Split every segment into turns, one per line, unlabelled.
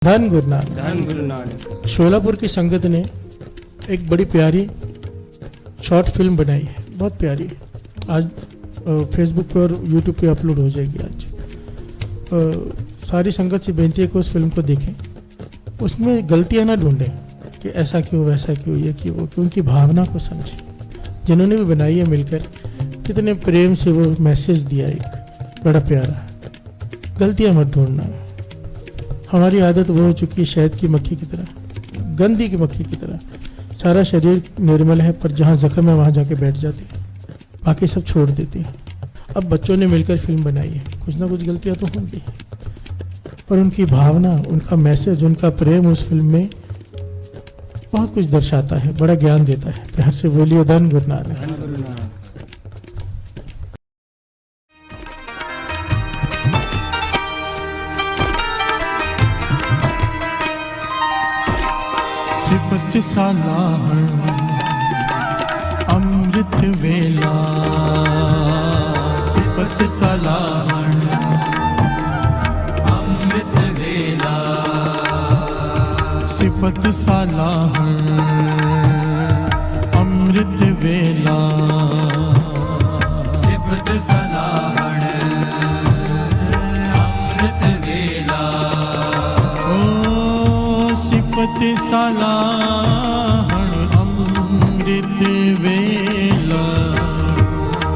धन गुरु नानक।
धन गुरु नानक।
शोलापुर की संगत ने एक बड़ी प्यारी शॉर्ट फिल्म बनाई है, बहुत प्यारी। आज फेसबुक पे और यूट्यूब पे अपलोड हो जाएगी आज। सारी संगत से बेनती है कि उस फिल्म को देखें, उसमें गलतियां ना ढूंढें कि ऐसा क्यों वैसा क्यों ये क्यों वो क्यों, उनकी भावना को समझें। जिन्होंने भी बनाई है मिलकर कितने प्रेम से वो मैसेज दिया, एक बड़ा प्यारा। गलतियां मत ढूंढना। हमारी आदत वो हो चुकी है शहद की मक्खी की तरह, गंदी की मक्खी की तरह। सारा शरीर निर्मल है पर जहाँ जख्म है वहाँ जाके बैठ जाते हैं, बाकी सब छोड़ देते हैं। अब बच्चों ने मिलकर फिल्म बनाई है, कुछ ना कुछ गलतियाँ तो होंगी, पर उनकी भावना, उनका मैसेज, उनका प्रेम उस फिल्म में बहुत कुछ दर्शाता है, बड़ा ज्ञान देता है। प्यार से बोलिए धन गुरु नानक।
धन गुरु नानक।
सिफत सालाहण अमृत वेला, सिफत सालाहण
अमृत वेला।
सिफत सालाहण अमृत वेला,
सिफत सलाहण अमृत वेला।
ओ सिफत सालाहण अमृत वेला,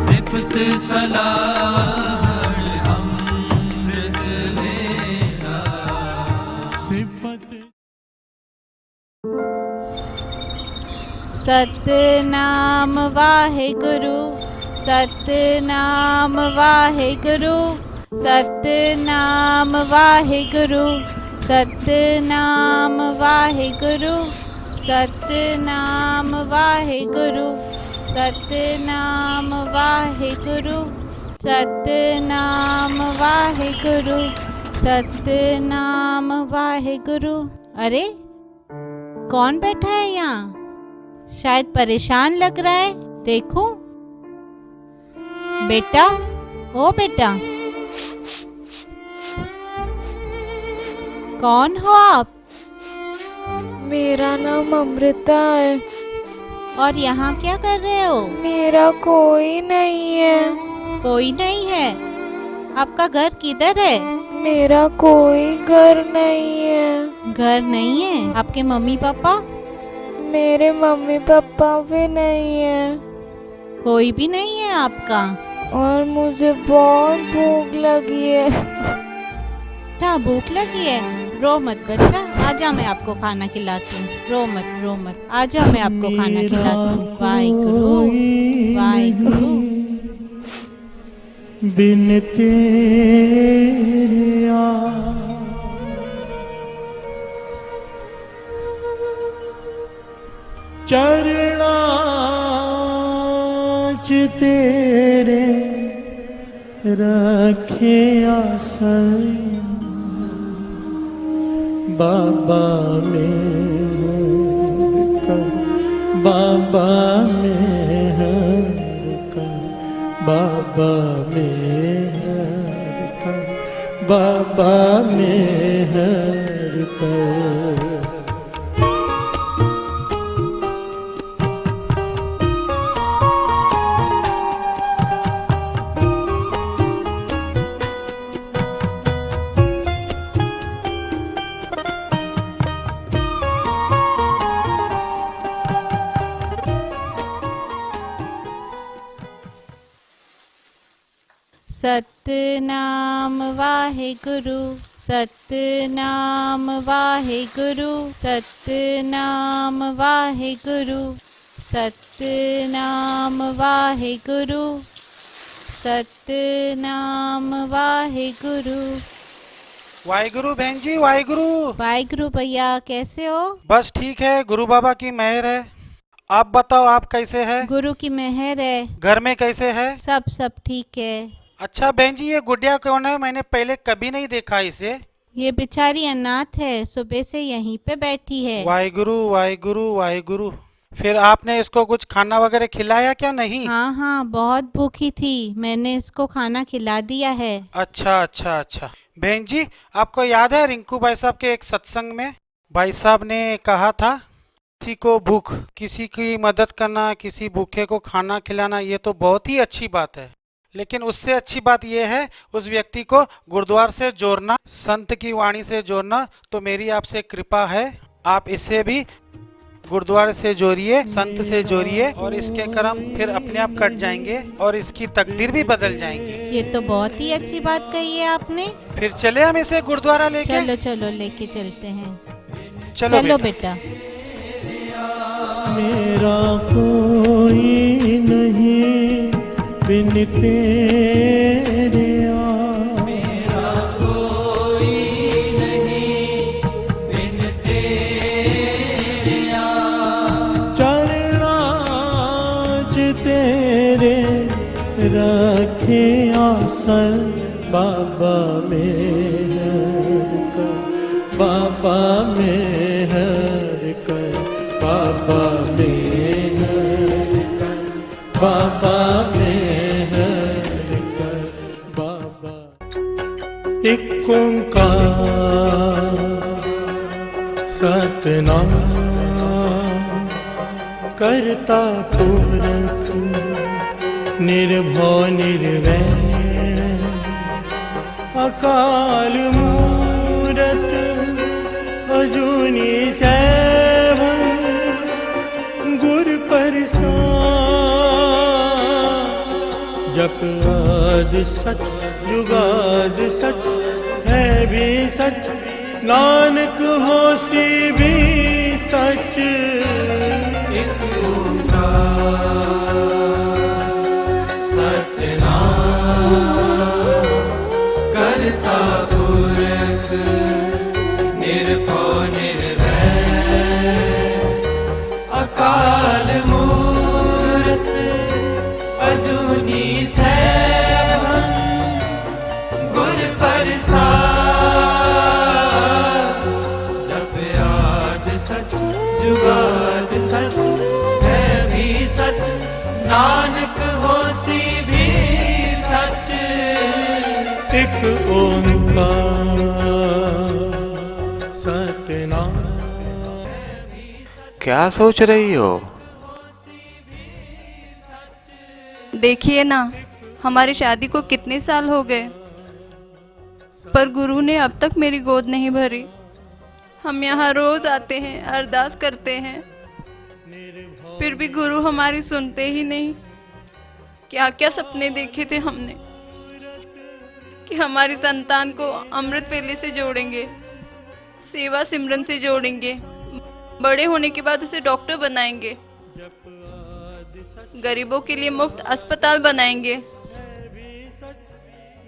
सिफत सलाहण अमृत वेला।
सिफत
सतनाम वाहेगुरु, सतनाम वाहेगुरु, सतनाम वाहेगुरु, सतनाम वाहेगुरु, सतनाम वाहेगुरु, सतनाम वाहेगुरु, सतनाम वाहेगुरु, सतनाम वाहेगुरु। अरे कौन बैठा है यहाँ? शायद परेशान लग रहा है। देखो बेटा, ओ बेटा, कौन हो आप?
मेरा नाम अमृता है।
और यहाँ क्या कर रहे हो?
मेरा कोई नहीं है।
कोई नहीं है? आपका घर किधर है?
मेरा कोई घर नहीं है।
घर नहीं है? आपके मम्मी पापा?
मेरे मम्मी पापा भी नहीं है।
कोई भी नहीं है आपका?
और मुझे बहुत भूख लगी है।
क्या भूख लगी है? रो मत बच्चा, आजा मैं आपको खाना खिलाती हूँ। रो मत, रो मत, आजा मैं आपको खाना खिलाती हूँ। वाहिगुरु वाहिगुरु।
बिन तेरे आ चरणां च तेरे रखे आसन, बाबा मेहर कर, बाबा मेहर कर, बाबा मेहर कर, बाबा मेहर कर।
सतनाम वाहेगुरु, सतनाम वाहेगुरु, सतनाम वाहेगुरु, सतनाम वाहेगुरु, सतनाम वाहेगुरु।
वाहिगुरु बहन जी, वाहिगुरु।
वाहेगुरु भैया, कैसे हो?
बस ठीक है, गुरु बाबा की मेहर है। आप बताओ, आप कैसे हैं?
गुरु की मेहर है।
घर में कैसे है?
सब ठीक है।
अच्छा बहन जी, ये गुड़िया कौन है? मैंने पहले कभी नहीं देखा इसे।
ये बेचारी अनाथ है, सुबह से यहीं पे बैठी है।
वाहिगुरु वाहिगुरु वाहिगुरु। फिर आपने इसको कुछ खाना वगैरह खिलाया क्या? नहीं।
हाँ, बहुत भूखी थी, मैंने इसको खाना खिला दिया है।
अच्छा अच्छा अच्छा। बहन जी, आपको याद है रिंकू भाई साहब के एक सत्संग में भाई साहब ने कहा था, किसी को भूख, किसी की मदद करना, किसी भूखे को खाना खिलाना, ये तो बहुत ही अच्छी बात है, लेकिन उससे अच्छी बात यह है उस व्यक्ति को गुरुद्वार से जोड़ना, संत की वाणी से जोड़ना। तो मेरी आपसे कृपा है, आप इससे भी गुरुद्वारे से जोड़िए, संत से जोड़िए, और इसके कर्म फिर अपने आप कट जाएंगे और इसकी तकदीर भी बदल जाएंगी।
ये तो बहुत ही अच्छी बात कही है आपने।
फिर चले हम इसे गुरुद्वारा लेके।
चलो चलो लेके चलते हैं।
चलो
चलो
बेटा।
बेटा।
मेरा कोई नहीं बिन तेरे
मेरा कोई नहीं बिन तेरे
चरणाज तेरे रखे आसन बाबा मेहर कर, बाबा मेहर कर, बाबा मेहर कर, बाबा मेहर कर, बाबा। एक ओंकार सतनाम करता पुरख निर्भव निर्वैर अकाल मूरत अजूनी सैभं गुर प्रसाद जप आद सच जुगाद सच है भी सच नानक होसी भी सच।
करता पुरख निर्भव निर्वैर अकाल मूरत अजूनी सैभं गुर प्रसाद जप आद सच जुगाद सच है भी सच नानक होसी भी सच।
एक ओंकार सतनाम।
क्या सोच रही हो?
देखिए ना, हमारी शादी को कितने साल हो गए, पर गुरु ने अब तक मेरी गोद नहीं भरी। हम यहाँ रोज आते हैं, अरदास करते हैं, फिर भी गुरु हमारी सुनते ही नहीं। क्या क्या सपने देखे थे हमने कि हमारी संतान को अमृत वेले से जोड़ेंगे, सेवा सिमरन से जोड़ेंगे, बड़े होने के बाद उसे डॉक्टर बनाएंगे, गरीबों के लिए मुफ्त अस्पताल बनाएंगे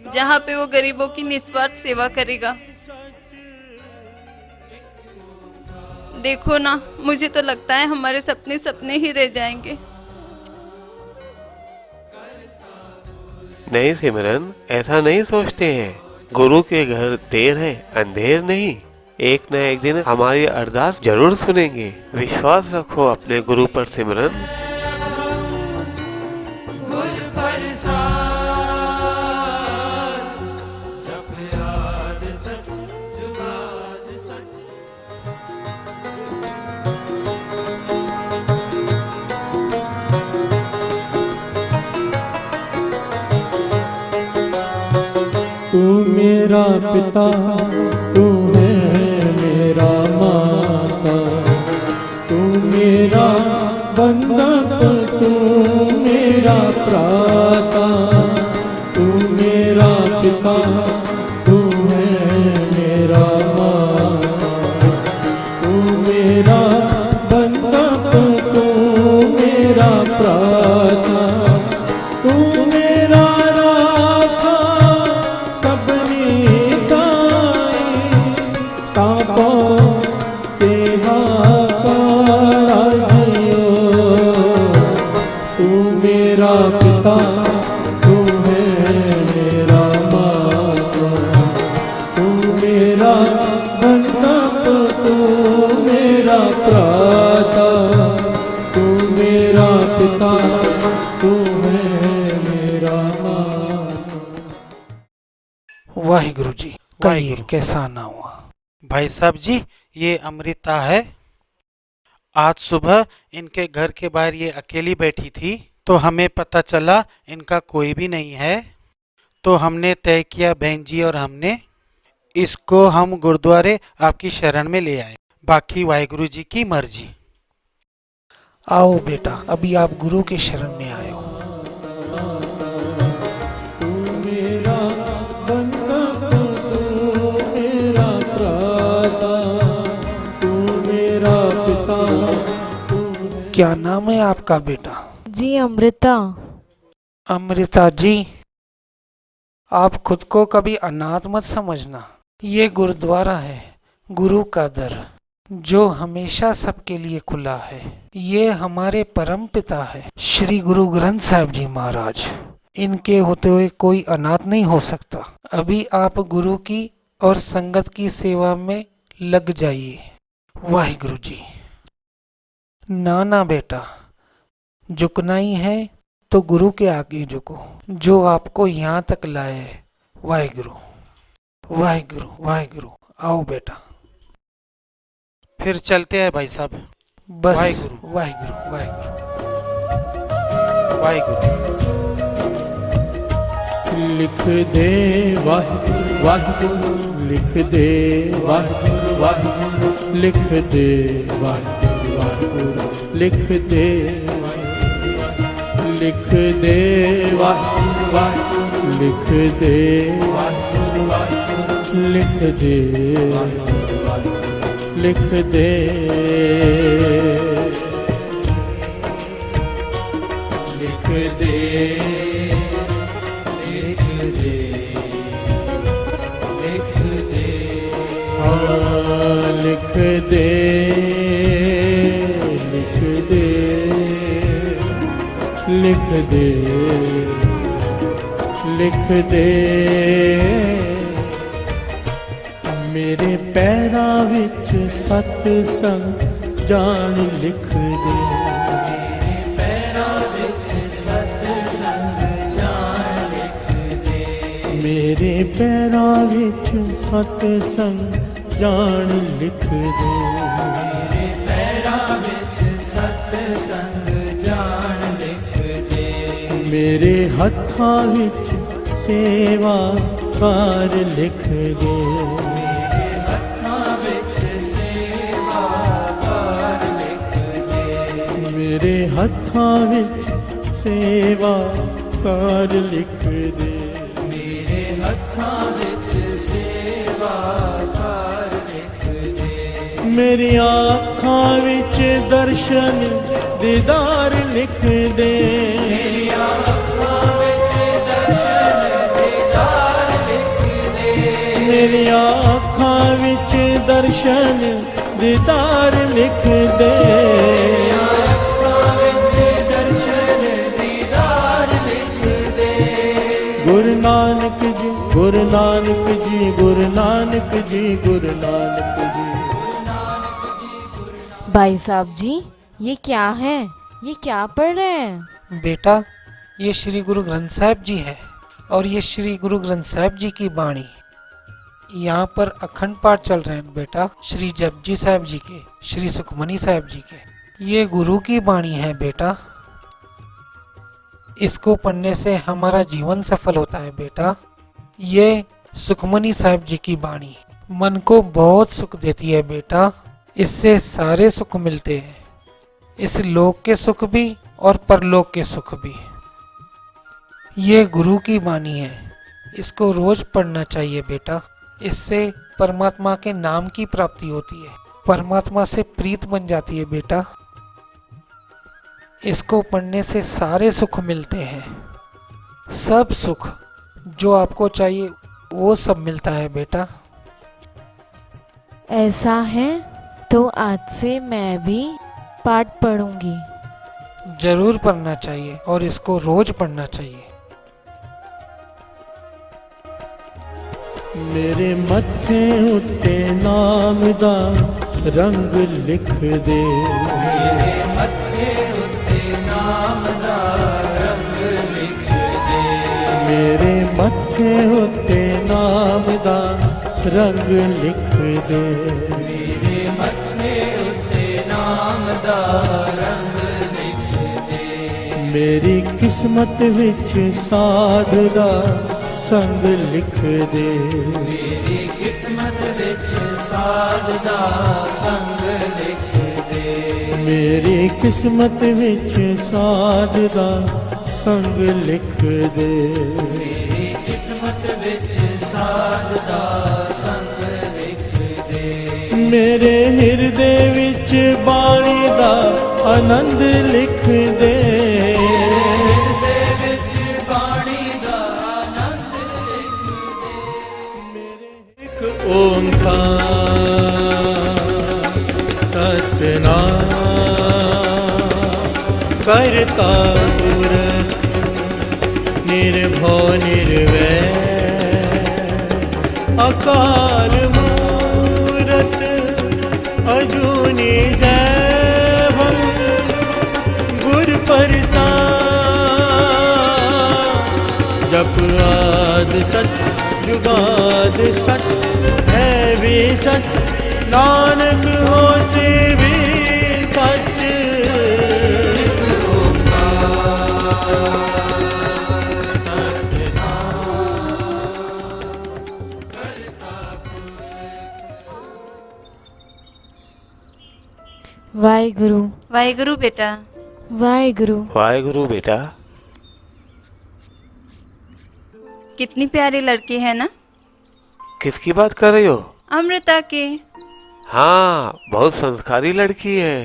जहाँ पे वो गरीबों की निस्वार्थ सेवा करेगा। देखो ना, मुझे तो लगता है हमारे सपने सपने ही रह जाएंगे।
नहीं सिमरन, ऐसा नहीं सोचते हैं। गुरु के घर देर है अंधेर नहीं। एक न एक दिन हमारी अरदास जरूर सुनेंगे। विश्वास रखो अपने गुरु पर सिमरन।
गुर प्रसाद जप आद सच जुगाद सच।
तू मेरा पिता, तू है मेरा माता, तू मेरा बंधक, तू मेरा प्राता, तू मेरा पिता, तू है मेरा माता, तू मेरा बंधक, तू मेरा प्राता, तू मेरा राखा सबनी ताई,
कैसा आना हुआ?
भाई साहब जी, ये अमृता है। आज सुबह इनके घर के बाहर ये अकेली बैठी थी, तो हमें पता चला इनका कोई भी नहीं है। तो हमने तय किया, बहन जी और हमने, इसको हम गुरुद्वारे आपकी शरण में ले आए। बाकी वाहिगुरु जी की मर्जी।
आओ बेटा, अभी आप गुरु के शरण में आए हो।
तू मेरा बंदा, तू मेरा भ्राता, तू मेरा पिता,
क्या नाम है आपका बेटा?
जी अमृता।
अमृता जी, आप खुद को कभी अनाथ मत समझना। ये गुरुद्वारा है, गुरु का दर, जो हमेशा सबके लिए खुला है। ये हमारे परम पिता है, श्री गुरु ग्रंथ साहिब जी महाराज। इनके होते हुए कोई अनाथ नहीं हो सकता। अभी आप गुरु की और संगत की सेवा में लग जाइए। वाहिगुरु जी। ना बेटा, झुकना ही है तो गुरु के आगे झुको, जो आपको यहाँ तक लाए। वाहिगुरु वाहिगुरु वाहिगुरु। आओ बेटा,
फिर चलते हैं भाई साहब।
बस।
वाहिगुरु
वाहिगुरु वाहिगुरु
वाहिगुरु।
लिख दे वाहिगुरु वाहिगुरु, लिख दे वाहिगुरु वाहिगुरु, लिख दे वाहिगुरु वाहिगुरु, लिख दे, लिख दे वाहिगुरु वाहिगुरु, लिख दे वाहिगुरु वाहिगुरु, लिख दे वाहिगुरु वाहिगुरु, लिख दे, लिख दे, लिख दे, लिख दे, हाँ लिख दे, लिख दे, लिख दे, लिख दे। मेरे पैरां विच सतसंग जान लिख दे, मेरे पैरां विच सतसंग जान लिख दे, मेरे पैरां विच सतसंग जान लिख दे, मेरे पैरां विच सतसंग जान लिख दे, मेरे हत्थां विच सेवा कार लिख दे, मेरे हत्थां विच सेवा कार लिख दे, मेरे हत्थां विच सेवा कार लिख दे, मेरी आँखां विच दर्शन दीदार लिख दे, मेरी आँखां विच दर्शन दीदार लिख दे, मेरी आँखां विच दर्शन दीदार लिख दे, गुरु नानक जी, गुरु नानक जी, गुरु नानक जी, गुरु नानक जी।
भाई साहब जी, ये क्या है? ये क्या पढ़ रहे हैं?
बेटा, ये श्री गुरु ग्रंथ साहिब जी है और ये श्री गुरु ग्रंथ साहिब जी की बाणी। यहाँ पर अखंड पाठ चल रहे हैं बेटा, श्री जपजी साहिब जी के, श्री सुखमनी साहिब जी के। ये गुरु की बाणी है बेटा। इसको पढ़ने से हमारा जीवन सफल होता है बेटा। ये सुखमनी साहिब जी की बाणी मन को बहुत सुख देती है बेटा। इससे सारे सुख मिलते हैं, इस लोक के सुख भी और परलोक के सुख भी। ये गुरु की बाणी है, इसको रोज पढ़ना चाहिए बेटा। इससे परमात्मा के नाम की प्राप्ति होती है, परमात्मा से प्रीत बन जाती है बेटा। इसको पढ़ने से सारे सुख मिलते हैं, सब सुख जो आपको चाहिए वो सब मिलता है बेटा।
ऐसा है तो आज से मैं भी पाठ पढ़ूंगी।
जरूर पढ़ना चाहिए और इसको रोज पढ़ना चाहिए।
मेरे मत्थे उत्ते नाम दा रंग लिख दे, मेरे मत्थे उत्ते नाम दा रंग लिख दे, मेरे मत्थे उत्ते नाम दा रंग लिख दे।
मेरे मत्थे उत्ते नाम दा रंग लिख दे।
मेरी किस्मत विच साध दा संग लिख दे।
मेरी किस्मत विच साध दा संग लिख दे।
मेरी किस्मत विच साध दा संग लिख दे।
मेरी किस्मत विच साध दा संग लिख दे।
मेरे हिरदे विच बाणी दा आनंद लिख दे।
हिरदे विच बाणी दा आनंद लिख दे।
एक ओंकार सतनाम करता पुरख निर्भव निर्वैर अकाल मूरत अजूनी सैभं गुर प्रसाद। जप आद सच जुगाद सच है भी सच नानक होसी भी सच।
वाहिगुरु
वाहिगुरु बेटा।
वाहिगुरु।
वाहेगुरु बेटा।
कितनी प्यारी लड़की है ना।
किसकी बात कर रही हो?
अमृता के।
हाँ, बहुत संस्कारी लड़की है।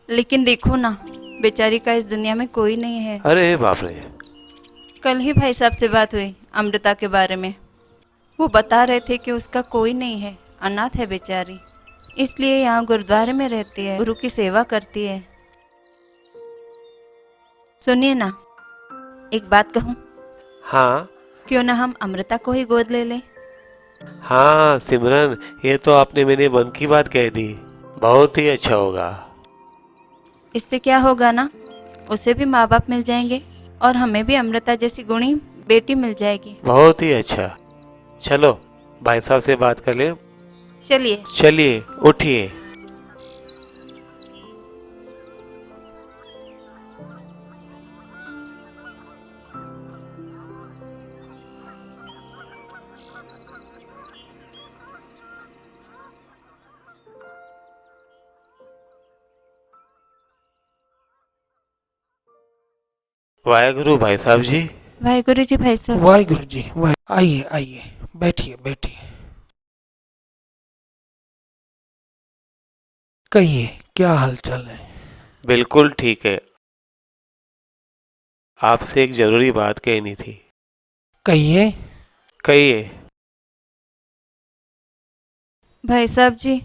लेकिन देखो ना, बेचारी का इस दुनिया में कोई नहीं है।
अरे बाप रे।
कल ही भाई साहब से बात हुई अमृता के बारे में। वो बता रहे थे कि उसका कोई नहीं है, अनाथ है बेचारी, इसलिए यहाँ गुरुद्वारे में रहती है, गुरु की सेवा करती है। सुनिए ना, एक बात कहूँ?
हाँ
क्यों ना हम अमृता को ही गोद ले लें?
हाँ सिमरन, ये तो आपने मेरे मन की बात कह दी। बहुत ही अच्छा होगा।
इससे क्या होगा ना, उसे भी माँ बाप मिल जाएंगे और हमें भी अमृता जैसी गुणी बेटी मिल जाएगी।
बहुत ही अच्छा। चलो भाई साहब से बात कर ले।
चलिए।
चलिए उठिए। वाहेगुरु भाई साहब जी।
वाहेगुरु जी भाई साहब।
वाहिगुरु जी। आइए आइए, बैठिए बैठिए। कहिए, क्या हालचाल है?
बिल्कुल ठीक है। आपसे एक जरूरी बात कहनी थी।
कहिए।
कहिए।
भाई साहब जी,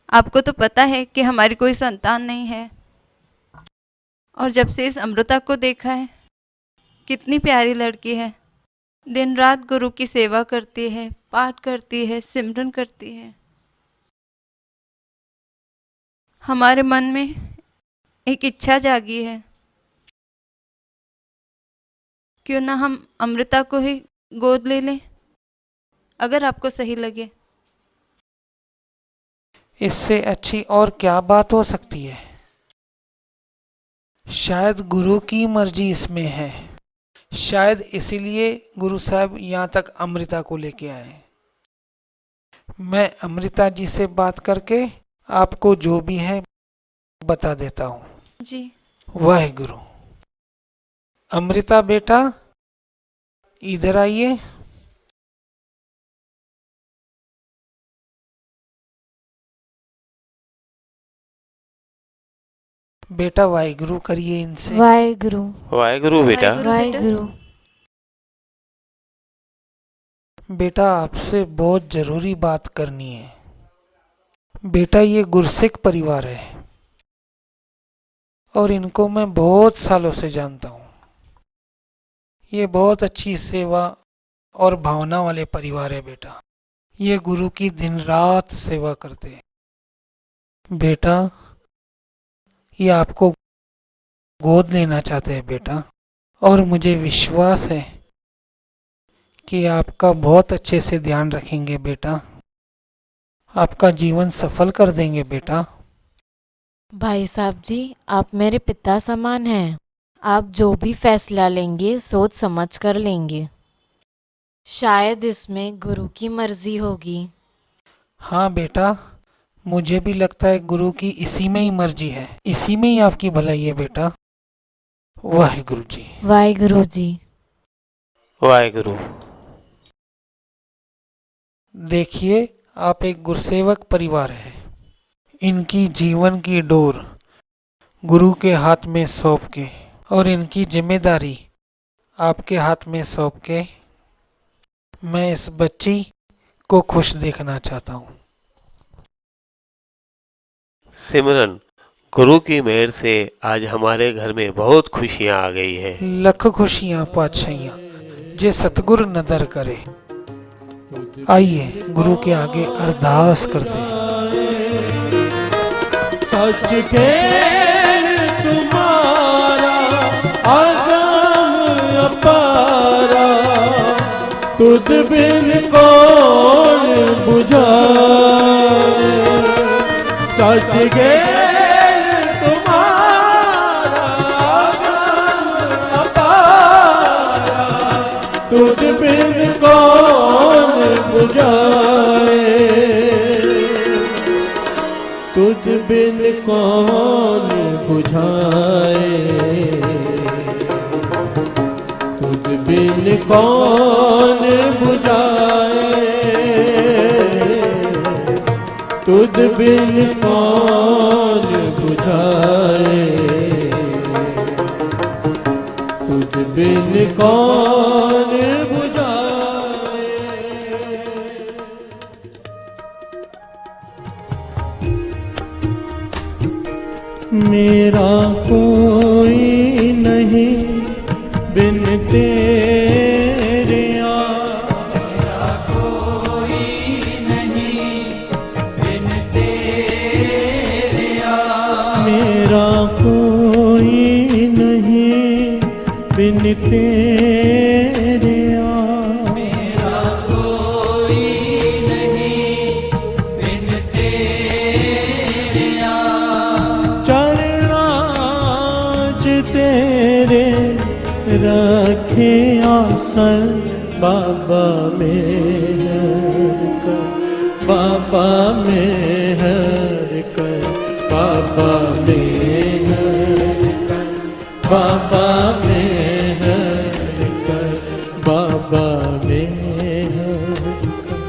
आपको तो पता है कि हमारी कोई संतान नहीं है, और जब से इस अमृता को देखा है, कितनी प्यारी लड़की है। दिन रात गुरु की सेवा करती है, पाठ करती है, सिमरन करती है। हमारे मन में एक इच्छा जागी है, क्यों ना हम अमृता को ही गोद ले लें, अगर आपको सही लगे।
इससे अच्छी और क्या बात हो सकती है? शायद गुरु की मर्जी इसमें है। शायद इसीलिए गुरु साहब यहाँ तक अमृता को लेके आए। मैं अमृता जी से बात करके आपको जो भी है बता देता हूँ।
जी।
वाहेगुरु। अमृता बेटा, इधर आइए। बेटा वाहेगुरु करिए इनसे।
वाहेगुरु।
वाहेगुरु बेटा।
वाहेगुरु।
बेटा आपसे बहुत जरूरी बात करनी है। बेटा ये गुरसिख परिवार है और इनको मैं बहुत सालों से जानता हूँ। ये बहुत अच्छी सेवा और भावना वाले परिवार है बेटा। ये गुरु की दिन रात सेवा करते हैं। बेटा ये आपको गोद लेना चाहते हैं बेटा, और मुझे विश्वास है कि आपका बहुत अच्छे से ध्यान रखेंगे बेटा। आपका जीवन सफल कर देंगे बेटा।
भाई साहब जी, आप मेरे पिता समान हैं। आप जो भी फैसला लेंगे सोच समझ कर लेंगे। शायद इसमें गुरु की मर्जी होगी।
हाँ बेटा, मुझे भी लगता है गुरु की इसी में ही मर्जी है, इसी में ही आपकी भलाई है बेटा। वाहिगुरु जी।
वाहिगुरु जी।
वाहिगुरु।
देखिए, आप एक गुरसेवक परिवार है। इनकी जीवन की डोर गुरु के हाथ में सौंप के और इनकी जिम्मेदारी आपके हाथ में सौंप के मैं इस बच्ची को खुश देखना चाहता हूँ।
सिमरन, गुरु की मेहर से आज हमारे घर में बहुत खुशियाँ आ गई है।
लख खुशियाँ पातशाहियाँ जे सतगुरु नदर करे। आइए गुरु के आगे अरदास करते हैं।
सच खेल तुम्हारा अगम अपारा, तुझ बिन कौन बुझाए। सच खेल तुम्हारा अगम अपारा, तुझ बिन कौन बुझाए। तुझ बिन कौन बुझाए। तुझ बिन कौन बुझाए। तुझ बिन कौन बुझाए। तुझ बिन कौन बुझाए। मेरा कोई नहीं बिन तेरे आ। मेरा कोई नहीं बिन तेरे आ। मेरा कोई नहीं बिन तेरे आ। मेरा कोई नहीं बिन तेरे आ। चरणाच तेरे रखे आसन, बाबा मेहर कर। बाबा मेहर कर। बाबा मेहर कर। बाबा मेहर कर। बाबा मेहर कर।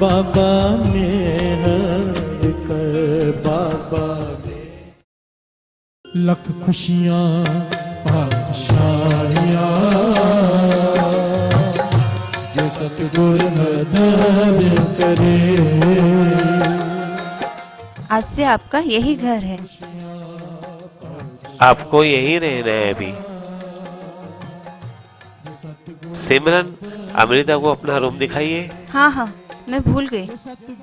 बाबा मेहर कर। बाबा लख खुशियाँ पातशाहियाँ जो सतगुरु नदर करे।
आज से आपका यही घर है।
आपको यहीं रहना है अभी। सिमरन, अमृता को अपना रूम दिखाइए।
हाँ हाँ, मैं भूल गई।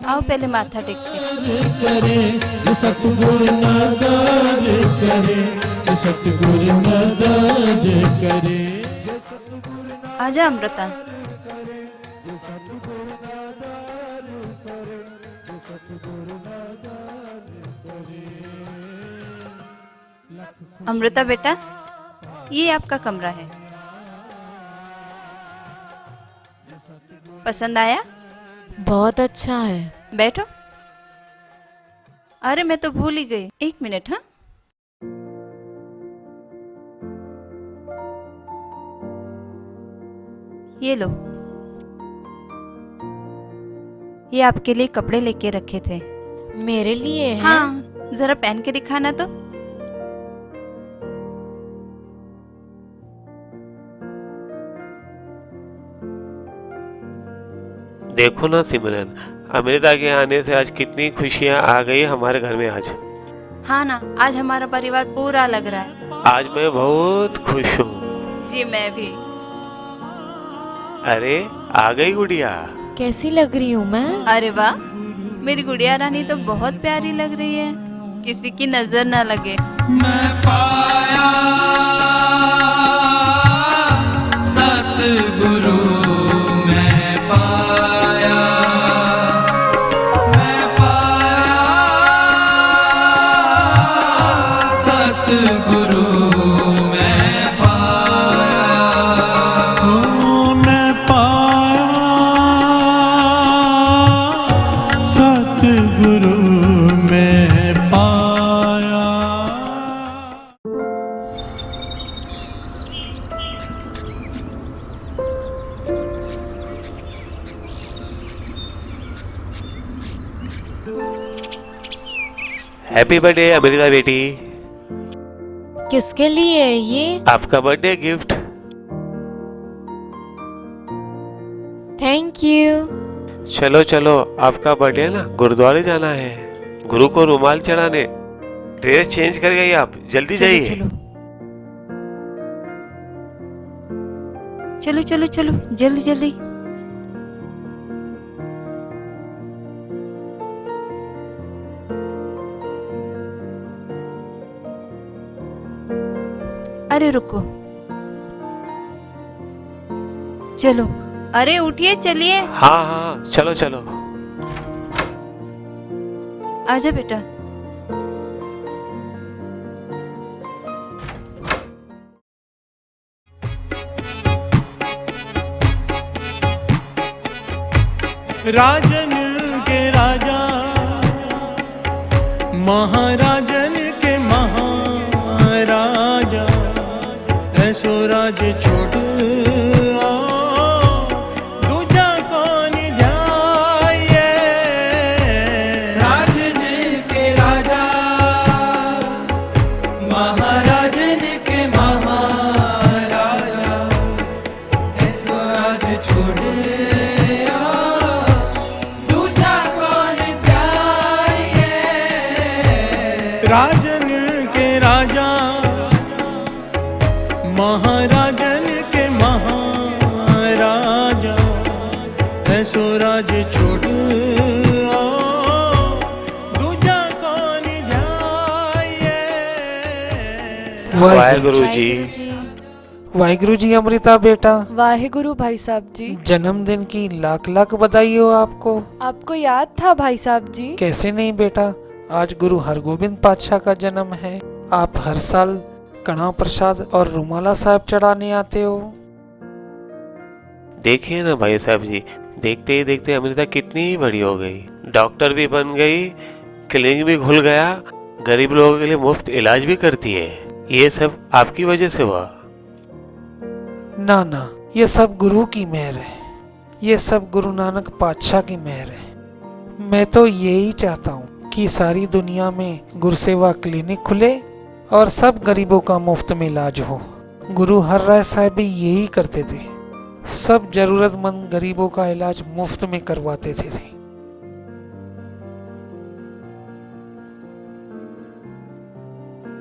आओ पहले माथा टेकते।
करे जो सतगुरु नदर करे। जो सतगुरु नदर करे।
आजा अमृता। अमृता बेटा, ये आपका कमरा है। पसंद आया?
बहुत अच्छा है।
बैठो। अरे मैं तो भूल ही गई, 1 मिनट। हाँ, ये लो, ये आपके लिए कपड़े लेके रखे थे।
मेरे लिए है?
हाँ, जरा पहन के दिखाना तो।
देखो ना सिमरन, अमृता के आने से आज कितनी खुशियाँ आ गई हमारे घर में आज।
हाँ ना, आज हमारा परिवार पूरा लग रहा है।
आज मैं बहुत खुश हूँ।
जी मैं भी।
अरे आ गई गुड़िया।
कैसी लग रही हूँ मैं?
अरे वाह, मेरी गुड़िया रानी तो बहुत प्यारी लग रही है, किसी की नजर ना लगे।
मैं पाया सतगुरु सतगुरु में पाया।
हैप्पी बर्थडे अमृता बेटी।
किसके लिए है ये?
आपका बर्थडे गिफ्ट।
Thank you.
चलो चलो, आपका बर्थडे है ना, गुरुद्वारे जाना है, गुरु को रुमाल चढ़ाने। ड्रेस चेंज कर गई आप, जल्दी जाइए।
चलो चलो चलो, जल्दी जल्दी। अरे रुको, चलो, अरे उठिए, चलिए।
हाँ हाँ, चलो चलो।
आजा बेटा।
राजन के राजा, महाराजन के महाराजा, ऐसो राज छोड़ आओ, दूजा कौन ध्याये।
राजन के राजा, महाराजन के महाराजा, ऐसो राज छोड़ आओ, दूजा कौन ध्याये।
राजन के राजा, महाराजन के महाराजा, ऐसो राज छोड़ आओ, दूजा कौन ध्याये।
वाहेगुरु जी।
वाहिगुरु जी अमृता बेटा,
वाहेगुरु भाई साहब जी।
जन्मदिन की लाख लाख बधाई हो आपको।
आपको याद था भाई साहब जी?
कैसे नहीं बेटा, आज गुरु हरगोबिंद पातशाह का जन्म है। आप हर साल कणा प्रसाद और रुमाला साहब चढ़ाने आते हो।
देखिए ना भाई साहब जी, देखते ही देखते अमृता कितनी ही बड़ी हो गई, डॉक्टर भी बन गई, क्लिनिक भी खुल गया, गरीब लोगों के लिए मुफ्त इलाज भी करती है। ये सब आपकी वजह से हुआ।
ना ना, ये सब गुरु की मेहर है, ये सब गुरु नानक पातशाह की मेहर है। मैं तो यही चाहता हूँ कि सारी दुनिया में गुरुसेवा क्लिनिक खुले और सब गरीबों का मुफ्त में इलाज हो। गुरु हर राय साहब भी यही करते थे, सब जरूरतमंद गरीबों का इलाज मुफ्त में करवाते थे।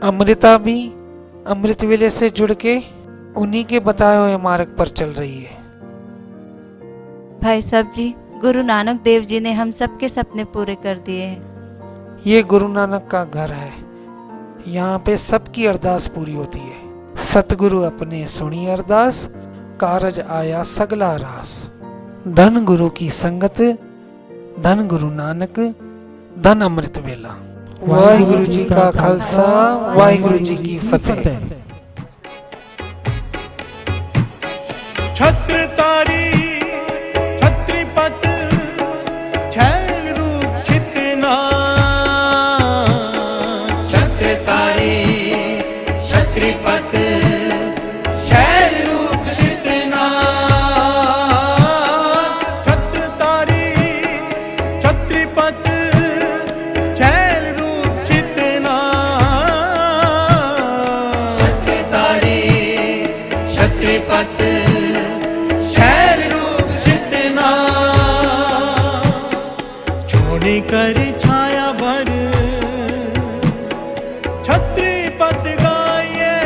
अमृता भी अमृत वेले से जुड़ के उन्हीं के बताए हुए मार्ग पर चल रही है।
भाई साहब जी, गुरु नानक देव जी ने हम सबके सपने पूरे कर दिए हैं।
ये गुरु नानक का घर है, यहाँ पे सबकी अरदास पूरी होती है। सतगुरु अपने सुनी अरदास, कारज आया सगला रास। धन गुरु की संगत, धन गुरु नानक, धन अमृत वेला। वाहिगुरु जी का खालसा, वाहिगुरु जी की फतेह।
छत्रतारी छत्रीपत छैल रूप छितना,
छत्रतारी छत्रीपत छैल रूप छितना।
छत्रतारी छत्रीपत छैल रूप छितना,
छत्रतारी छत्रीपत छैल रूप छितना।
छोड़ी कर छाया भर छत्रीपत गाये,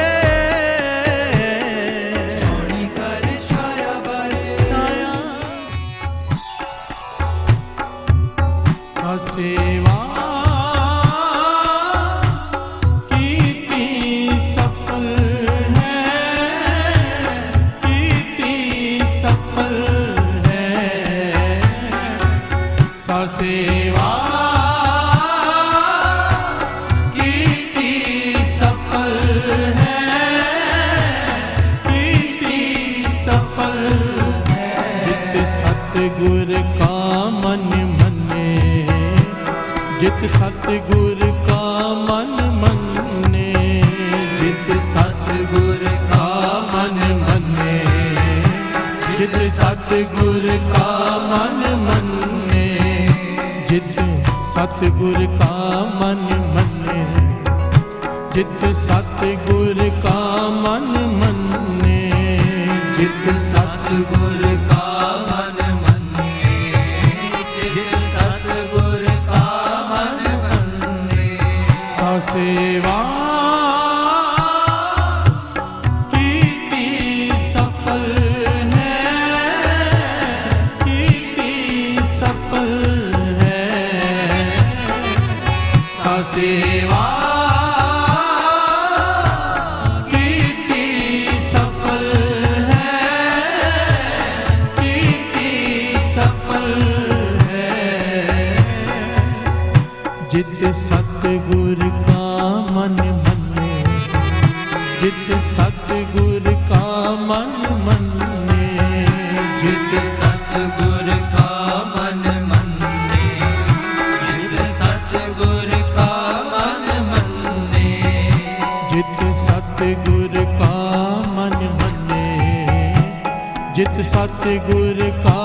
छोड़ी कर छाया बर
छाया सेवा कीर्ति सफल है, कीर्ति सफल है, सेवा
कीर्ति सफल है,
कीर्ति सफल है। जित सतगुर का मन मने, जित सतगुर का मन मन्ने,
जित सतगुर का मन मन्ने,
जित सतगुर का मन मन्ने, जित सतगुर का मन मन्ने, जित सतगुर का मन मन्ने,
जित सतगुर का मन मन्ने, जित सतगुर का मन मन्ने।
सा सेवा कीर्ति सफल है, कीर्ति सफल है, सा सेवा कीर्ति सफल है, कीर्ति सफल है। जित सतगुर का मन मन्ने, जित सतगुर का मन मन्ने,
जित सतगुर का मन मन्ने, जित सतगुर का मन मन्ने,
जित सतगुर का मन मन्ने, जित सतगुर का